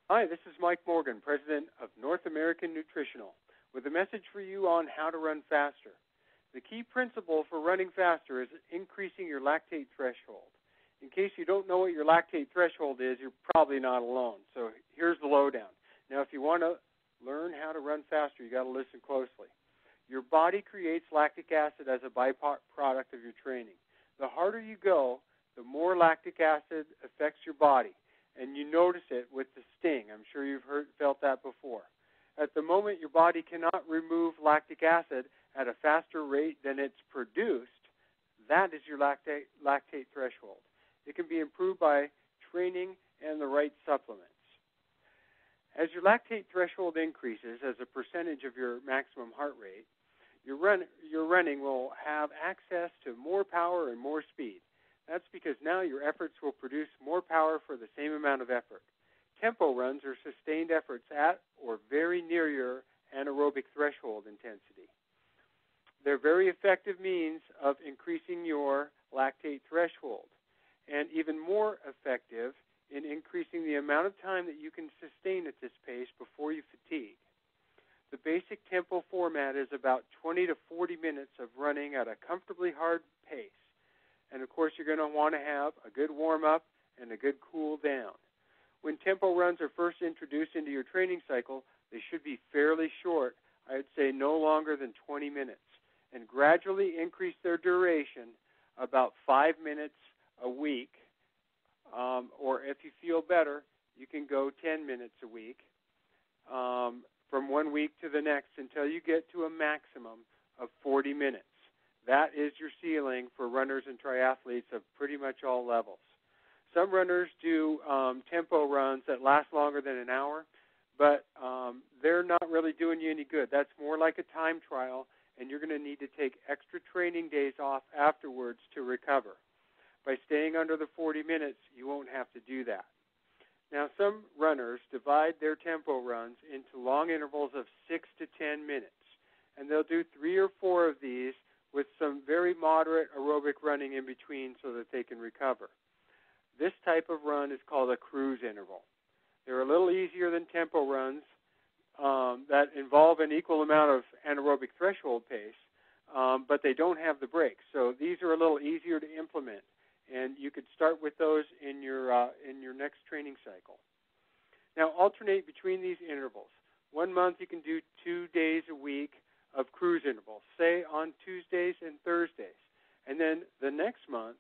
Hi, this is Mike Morgan, President of North American Nutritional, with a message for you on how to run faster. The key principle for running faster is increasing your lactate threshold. In case you don't know what your lactate threshold is, you're probably not alone. So here's the lowdown. Now, if you want to learn how to run faster, you got to listen closely. Your body creates lactic acid as a byproduct of your training. The harder you go, the more lactic acid affects your body, and you notice it with the sting. I'm sure you've felt that before. At the moment, your body cannot remove lactic acid at a faster rate than it's produced. That is your lactate threshold. It can be improved by training and the right supplements. As your lactate threshold increases as a percentage of your maximum heart rate, your running will have access to more power and more speed. That's because now your efforts will produce more power for the same amount of effort. Tempo runs are sustained efforts at or very near your anaerobic threshold intensity. They're very effective means of increasing your lactate threshold, and even more effective in increasing the amount of time that you can sustain at this pace before you fatigue. The basic tempo format is about 20 to 40 minutes of running at a comfortably hard pace. And, of course, you're going to want to have a good warm-up and a good cool down. When tempo runs are first introduced into your training cycle, they should be fairly short, I would say no longer than 20 minutes, and gradually increase their duration about 5 minutes a week. Or if you feel better, you can go 10 minutes a week from 1 week to the next until you get to a maximum of 40 minutes. That is your ceiling for runners and triathletes of pretty much all levels. Some runners do tempo runs that last longer than an hour, but they're not really doing you any good. That's more like a time trial, and you're going to need to take extra training days off afterwards to recover. By staying under the 40 minutes, you won't have to do that. Now, some runners divide their tempo runs into long intervals of 6 to 10 minutes, and they'll do 3 or 4 of these with some very moderate aerobic running in between so that they can recover. This type of run is called a cruise interval. They're a little easier than tempo runs that involve an equal amount of anaerobic threshold pace, but they don't have the breaks. So these are a little easier to implement, and you could start with those in your next training cycle. Now, alternate between these intervals. 1 month you can do 2 days a week of cruise intervals, say on Tuesdays and Thursdays. And then the next month,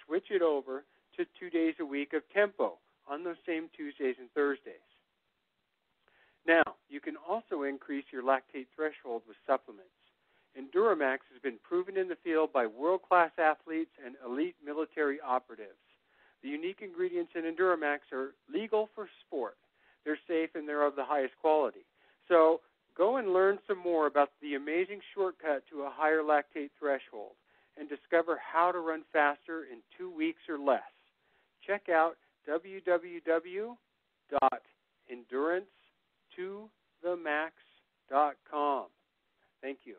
switch it over to 2 days a week of tempo on those same Tuesdays and Thursdays. Now, you can also increase your lactate threshold with supplements. Enduramax has been proven in the field by world-class athletes and elite military operatives. The unique ingredients in Enduramax are legal for sport. They're safe and they're of the highest quality. So go and learn some more about the amazing shortcut to a higher lactate threshold and discover how to run faster in 2 weeks or less. Check out www.endurance2themax.com. Thank you.